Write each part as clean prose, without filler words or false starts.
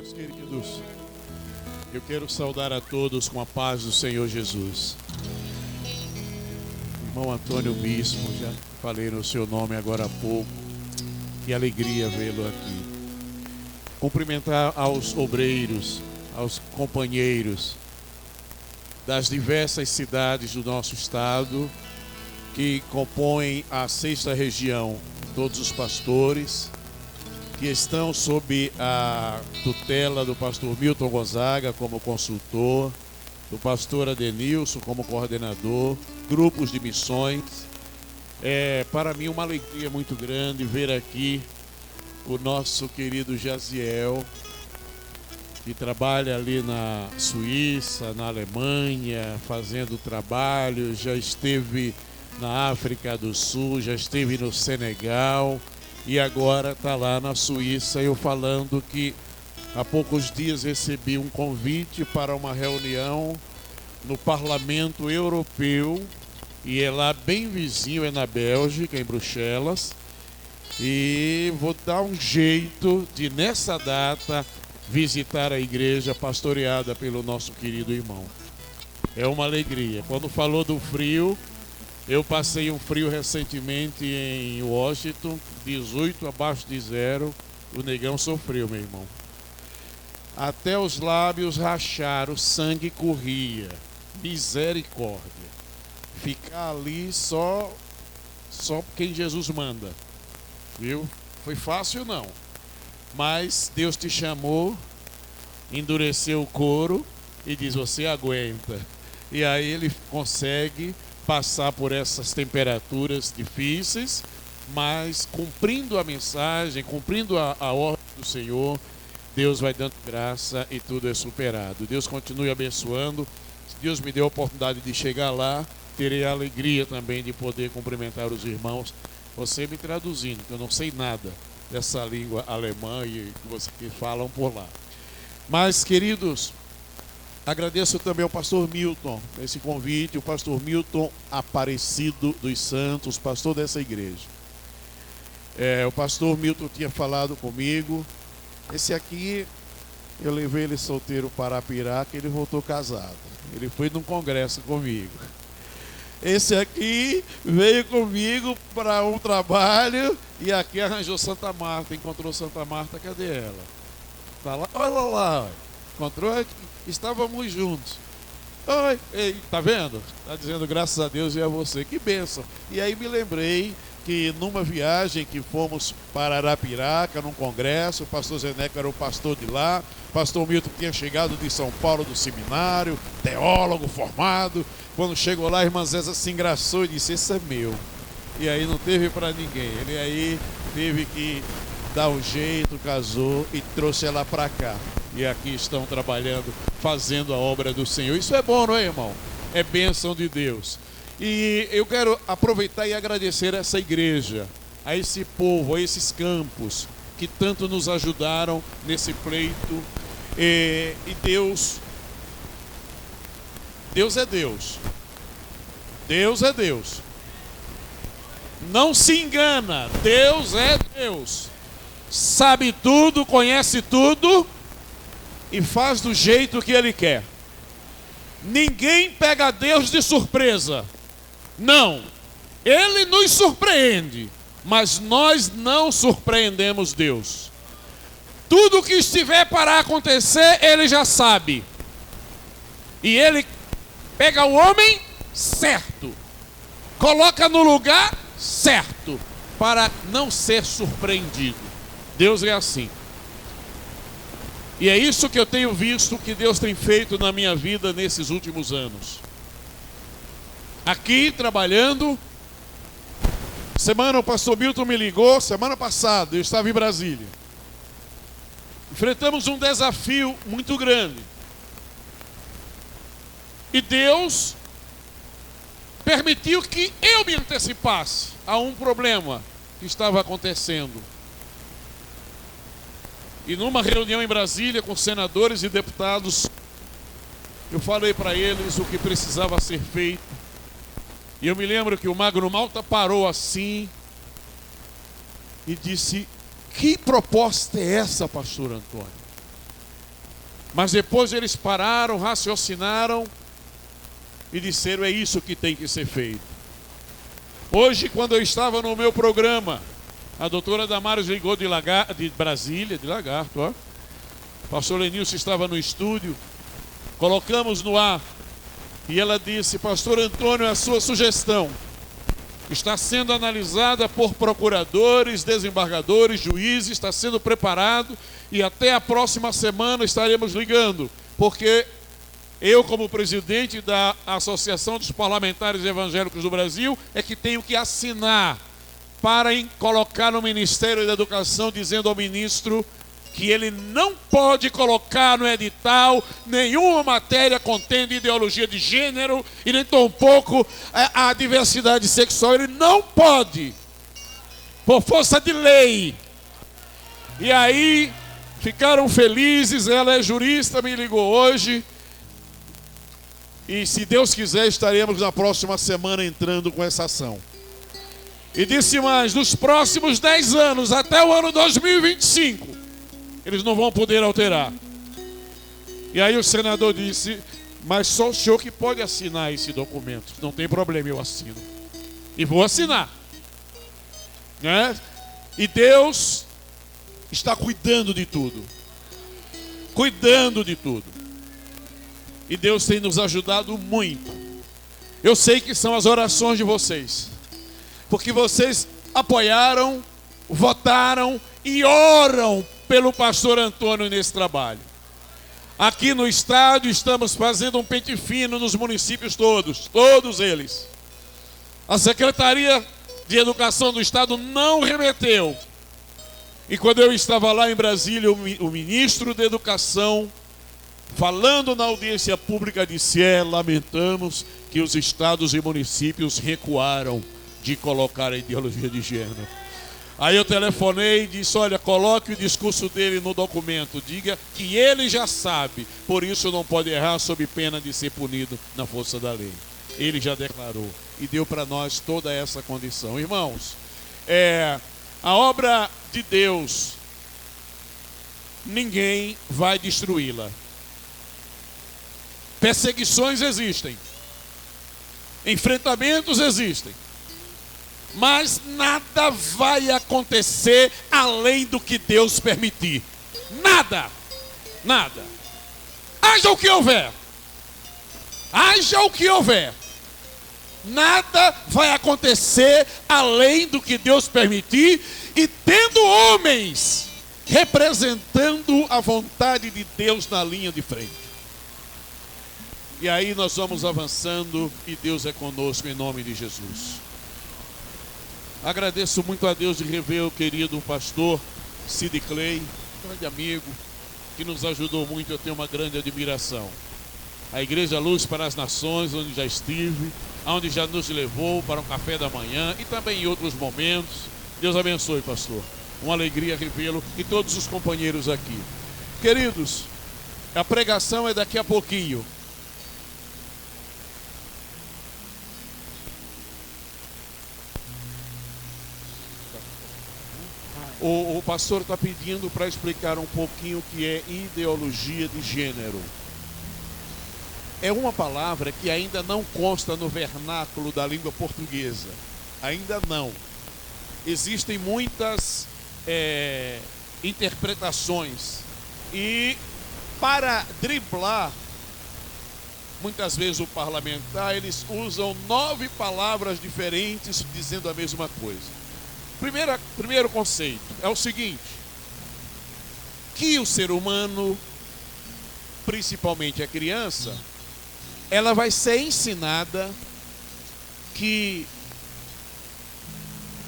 Meus queridos, eu quero saudar a todos com a paz do Senhor Jesus. Irmão Antônio Bispo, já falei no seu nome agora há pouco. Que alegria vê-lo aqui. Cumprimentar aos obreiros, aos companheiros das diversas cidades do nosso estado que compõem a 6ª região, todos os pastores que estão sob a tutela do pastor Milton Gonzaga como consultor, do pastor Adenilson como coordenador, grupos de missões. É para mim uma alegria muito grande ver aqui o nosso querido Jaziel, que trabalha ali na Suíça, na Alemanha, fazendo trabalho, já esteve na África do Sul, já esteve no Senegal e agora está lá na Suíça. Eu falando que há poucos dias recebi um convite para uma reunião no Parlamento Europeu, e é lá bem vizinho, é na Bélgica, em Bruxelas, e vou dar um jeito de nessa data visitar a igreja pastoreada pelo nosso querido irmão. É uma alegria. Quando falou do frio, eu passei um frio recentemente em Washington, 18 abaixo de zero, o negão sofreu, meu irmão. Até os lábios racharam, o sangue corria, misericórdia. Ficar ali só quem Jesus manda, viu? Foi fácil não, mas Deus te chamou, endureceu o couro e diz: você aguenta. E aí ele consegue passar por essas temperaturas difíceis, mas cumprindo a mensagem, cumprindo a ordem do Senhor, Deus vai dando graça e tudo é superado. Deus continue abençoando. Se Deus me deu a oportunidade de chegar lá, terei a alegria também de poder cumprimentar os irmãos, você me traduzindo, que eu não sei nada dessa língua alemã e que vocês falam por lá. Mas, queridos, agradeço também ao pastor Milton, esse convite, o pastor Milton Aparecido dos Santos, pastor dessa igreja. O pastor Milton tinha falado comigo. Esse aqui, eu levei ele solteiro para Arapiraca, ele voltou casado. Ele foi num congresso comigo. Esse aqui veio comigo para um trabalho e aqui arranjou Santa Marta, encontrou Santa Marta, cadê ela? Tá lá, olha lá, encontrou aqui, estávamos juntos. Oi, ei, tá vendo? Tá dizendo graças a Deus e a você, que bênção. E aí me lembrei que numa viagem que fomos para Arapiraca, num congresso, o pastor Zeneco era o pastor de lá, o pastor Milton tinha chegado de São Paulo do seminário, teólogo formado. Quando chegou lá, a irmã Zéza se engraçou e disse: esse é meu. E aí não teve para ninguém. Ele aí teve que dar um jeito, casou e trouxe ela para cá. E aqui estão trabalhando, fazendo a obra do Senhor. Isso é bom, não é, irmão? É bênção de Deus. E eu quero aproveitar e agradecer a essa igreja, a esse povo, a esses campos que tanto nos ajudaram nesse pleito. E Deus é Deus. Deus é Deus. Não se engana, Deus é Deus. Sabe tudo, conhece tudo e faz do jeito que Ele quer. Ninguém pega Deus de surpresa. Não, Ele nos surpreende, mas nós não surpreendemos Deus. Tudo que estiver para acontecer, Ele já sabe. E Ele pega o homem certo, coloca no lugar certo, para não ser surpreendido. Deus é assim. E é isso que eu tenho visto que Deus tem feito na minha vida nesses últimos anos. Aqui trabalhando. Semana o pastor Milton me ligou, semana passada eu estava em Brasília. Enfrentamos um desafio muito grande. E Deus permitiu que eu me antecipasse a um problema que estava acontecendo. E numa reunião em Brasília com senadores e deputados, eu falei para eles o que precisava ser feito. E eu me lembro que o Magno Malta parou assim e disse: que proposta é essa, pastor Antônio? Mas depois eles pararam, raciocinaram e disseram: é isso que tem que ser feito. Hoje, quando eu estava no meu programa, a doutora Damares ligou de Brasília, de Lagarto, ó. O pastor Lenilson estava no estúdio, colocamos no ar, e ela disse: pastor Antônio, a sua sugestão está sendo analisada por procuradores, desembargadores, juízes, está sendo preparado, e até a próxima semana estaremos ligando, porque eu, como presidente da Associação dos Parlamentares Evangélicos do Brasil, é que tenho que assinar para colocar no Ministério da Educação, dizendo ao ministro que ele não pode colocar no edital nenhuma matéria contendo ideologia de gênero e nem tampouco a diversidade sexual. Ele não pode, por força de lei. E aí ficaram felizes. Ela é jurista, me ligou hoje. E se Deus quiser, estaremos na próxima semana entrando com essa ação. E disse mais: nos próximos 10 anos, até o ano 2025, eles não vão poder alterar. E aí o senador disse: mas só o senhor que pode assinar esse documento. Não tem problema, eu assino. E vou assinar. Né? E Deus está cuidando de tudo. Cuidando de tudo. E Deus tem nos ajudado muito. Eu sei que são as orações de vocês, porque vocês apoiaram, votaram e oram pelo pastor Antônio nesse trabalho. Aqui no estado estamos fazendo um pente fino nos municípios todos eles. A Secretaria de Educação do Estado não remeteu. E quando eu estava lá em Brasília, o ministro da Educação, falando na audiência pública, disse: lamentamos que os estados e municípios recuaram de colocar a ideologia de gênero. Aí eu telefonei e disse: olha, coloque o discurso dele no documento, diga que ele já sabe, por isso não pode errar sob pena de ser punido na força da lei. Ele já declarou e deu para nós toda essa condição. Irmãos, a obra de Deus, ninguém vai destruí-la. Perseguições existem, enfrentamentos existem, mas nada vai acontecer além do que Deus permitir. Nada. Nada. Haja o que houver. Haja o que houver. Nada vai acontecer além do que Deus permitir, e tendo homens representando a vontade de Deus na linha de frente. E aí nós vamos avançando e Deus é conosco em nome de Jesus. Agradeço muito a Deus de rever o querido pastor Sid Clay, grande amigo, que nos ajudou muito. Eu tenho uma grande admiração. A Igreja Luz para as Nações, onde já estive, onde já nos levou para um café da manhã e também em outros momentos. Deus abençoe, pastor. Uma alegria revê-lo e todos os companheiros aqui. Queridos, a pregação é daqui a pouquinho. O pastor está pedindo para explicar um pouquinho o que é ideologia de gênero. É uma palavra que ainda não consta no vernáculo da língua portuguesa. Ainda não. Existem muitas interpretações. E para driblar, muitas vezes o parlamentar, eles usam 9 palavras diferentes dizendo a mesma coisa. Primeiro conceito é o seguinte: que o ser humano, principalmente a criança, ela vai ser ensinada que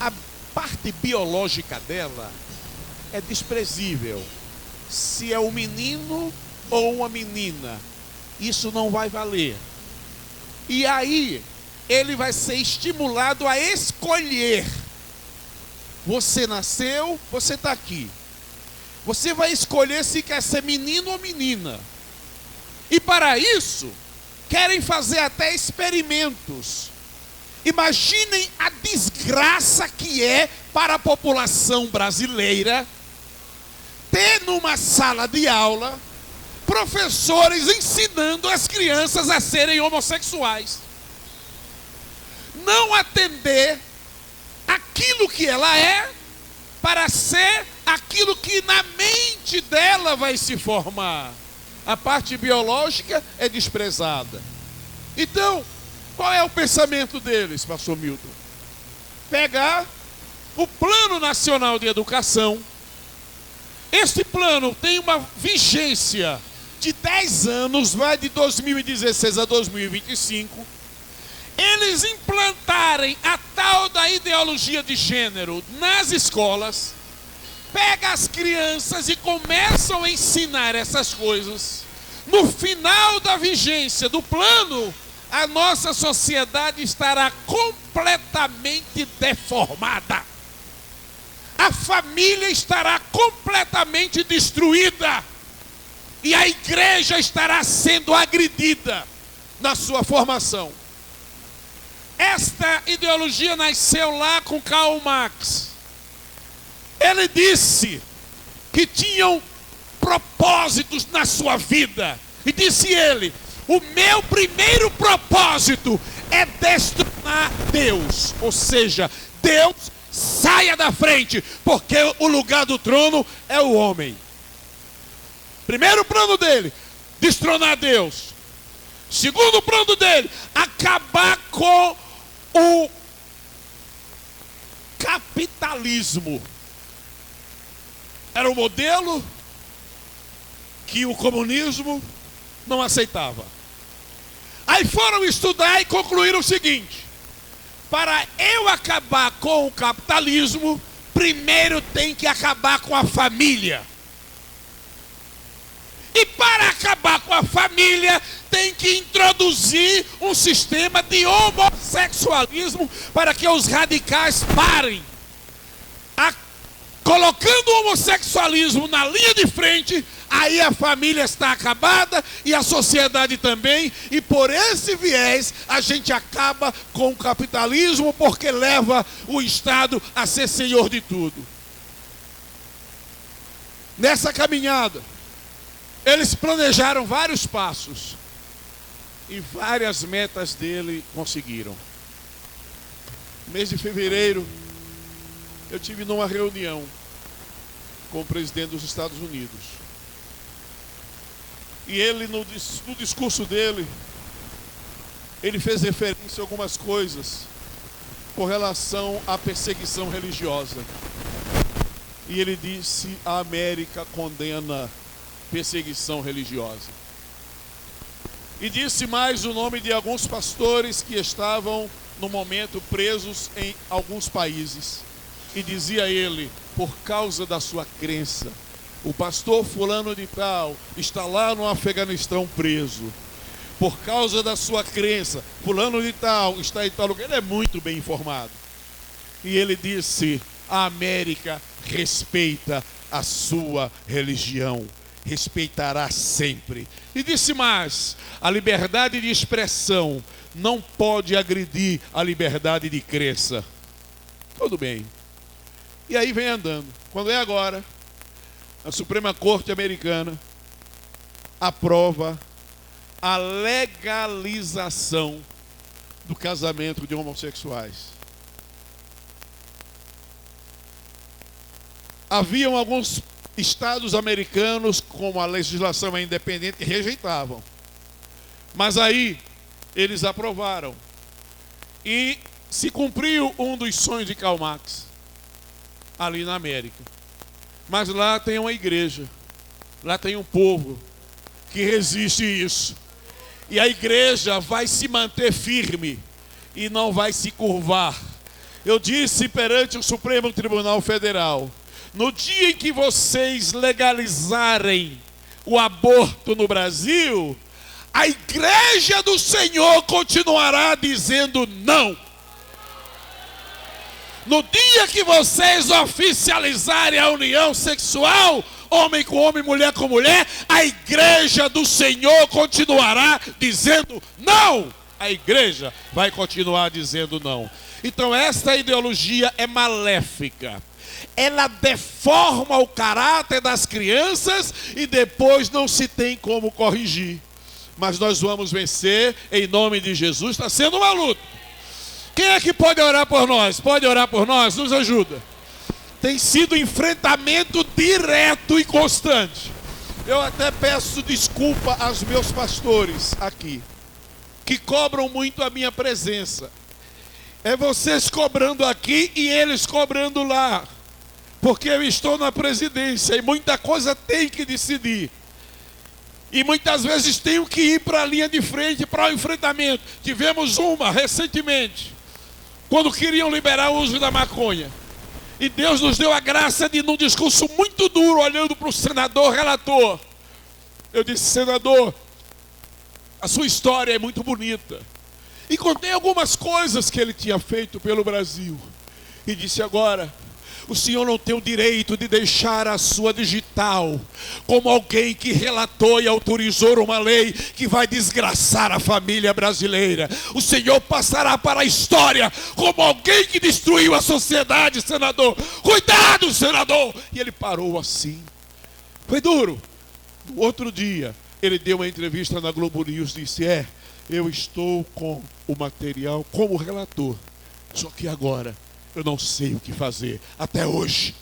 a parte biológica dela é desprezível. Se é um menino ou uma menina, isso não vai valer. E aí ele vai ser estimulado a escolher. Você nasceu, você está aqui. Você vai escolher se quer ser menino ou menina. E para isso, querem fazer até experimentos. Imaginem a desgraça que é para a população brasileira ter numa sala de aula professores ensinando as crianças a serem homossexuais. Não atender aquilo que ela é para ser aquilo que na mente dela vai se formar. A parte biológica é desprezada. Então, qual é o pensamento deles, pastor Milton? Pegar o Plano Nacional de Educação. Este plano tem uma vigência de 10 anos, vai de 2016 a 2025. Eles implantarem a tal da ideologia de gênero nas escolas, pega as crianças e começam a ensinar essas coisas. No final da vigência do plano, a nossa sociedade estará completamente deformada. A família estará completamente destruída. E a igreja estará sendo agredida na sua formação. Esta ideologia nasceu lá com Karl Marx. Ele disse que tinham propósitos na sua vida. E disse ele: o meu primeiro propósito é destronar Deus. Ou seja, Deus saia da frente, porque o lugar do trono é o homem. Primeiro plano dele, destronar Deus. Segundo plano dele, acabar com o capitalismo. Era o modelo que o comunismo não aceitava. Aí foram estudar e concluíram o seguinte: para eu acabar com o capitalismo, primeiro tem que acabar com a família. E para acabar com a família, tem que introduzir um sistema de homossexualismo para que os radicais parem. Colocando o homossexualismo na linha de frente, aí a família está acabada e a sociedade também. E por esse viés, a gente acaba com o capitalismo, porque leva o Estado a ser senhor de tudo. Nessa caminhada, eles planejaram vários passos e várias metas dele conseguiram. No mês de fevereiro, eu tive numa reunião com o presidente dos Estados Unidos. E ele, no discurso dele, ele fez referência a algumas coisas com relação à perseguição religiosa. E ele disse: a América condena perseguição religiosa. E disse mais o nome de alguns pastores que estavam no momento presos em alguns países. E dizia ele: por causa da sua crença, o pastor fulano de tal está lá no Afeganistão preso. Por causa da sua crença, fulano de tal está em tal lugar. Ele é muito bem informado. E ele disse: a América respeita a sua religião, respeitará sempre. E disse mais: a liberdade de expressão não pode agredir a liberdade de crença. Tudo bem. E aí vem andando. Quando é agora, a Suprema Corte Americana aprova a legalização do casamento de homossexuais. Haviam alguns estados americanos, como a legislação é independente, que rejeitavam. Mas aí eles aprovaram. E se cumpriu um dos sonhos de Karl Marx ali na América. Mas lá tem uma igreja, lá tem um povo que resiste isso. E a igreja vai se manter firme e não vai se curvar. Eu disse perante o Supremo Tribunal Federal: no dia em que vocês legalizarem o aborto no Brasil, a igreja do Senhor continuará dizendo não. No dia que vocês oficializarem a união sexual, homem com homem, mulher com mulher, a igreja do Senhor continuará dizendo não. A igreja vai continuar dizendo não. Então esta ideologia é maléfica. ela deforma o caráter das crianças e depois não se tem como corrigir. Mas nós vamos vencer em nome de Jesus. Está sendo uma luta. Quem é que pode orar por nós? Pode orar por nós? Nos ajuda. Tem sido um enfrentamento direto e constante. Eu até peço desculpa aos meus pastores aqui, que cobram muito a minha presença. É vocês cobrando aqui e eles cobrando lá. Porque eu estou na presidência e muita coisa tem que decidir. E muitas vezes tenho que ir para a linha de frente, para o enfrentamento. Tivemos uma recentemente, quando queriam liberar o uso da maconha. E Deus nos deu a graça de, num discurso muito duro, olhando para o senador relator, eu disse: senador, a sua história é muito bonita. E contei algumas coisas que ele tinha feito pelo Brasil. E disse: agora, o senhor não tem o direito de deixar a sua digital como alguém que relatou e autorizou uma lei que vai desgraçar a família brasileira. O senhor passará para a história como alguém que destruiu a sociedade, senador. Cuidado, senador! E ele parou assim. Foi duro. No outro dia, ele deu uma entrevista na Globo News e disse: eu estou com o material como relator. Só que agora eu não sei o que fazer. Até hoje,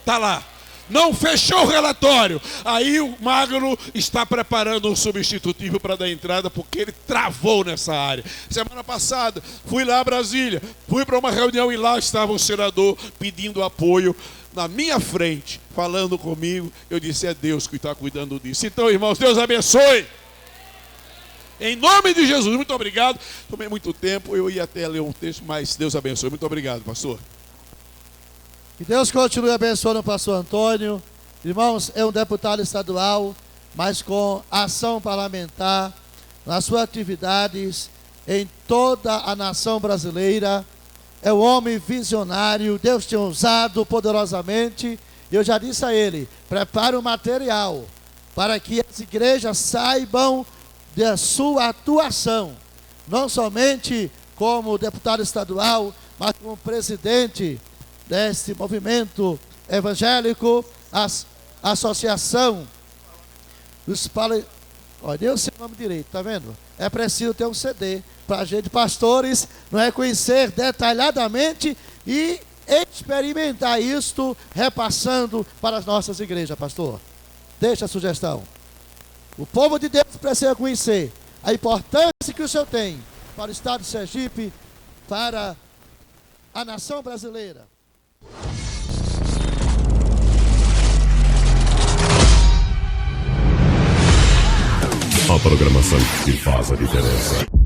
está lá. Não fechou o relatório. Aí o Magno está preparando um substitutivo para dar entrada, porque ele travou nessa área. Semana passada, fui lá a Brasília, fui para uma reunião e lá estava um senador pedindo apoio na minha frente, falando comigo. Eu disse: é Deus que está cuidando disso. Então, irmãos, Deus abençoe. Em nome de Jesus, muito obrigado. Tomei muito tempo, eu ia até ler um texto, mas Deus abençoe. Muito obrigado, pastor. Que Deus continue abençoando o pastor Antônio. Irmãos, é um deputado estadual, mas com ação parlamentar, nas suas atividades, em toda a nação brasileira. É um homem visionário, Deus tem usado poderosamente. Eu já disse a ele: prepare o material para que as igrejas saibam da sua atuação, não somente como deputado estadual, mas como presidente deste movimento evangélico, associação dos olha, eu sei o nome direito, tá vendo? É preciso ter um CD para a gente, pastores, não é, conhecer detalhadamente e experimentar isto, repassando para as nossas igrejas, pastor. Deixa a sugestão. O povo de Deus precisa conhecer a importância que o Senhor tem para o estado de Sergipe, para a nação brasileira. A programação que faz a diferença.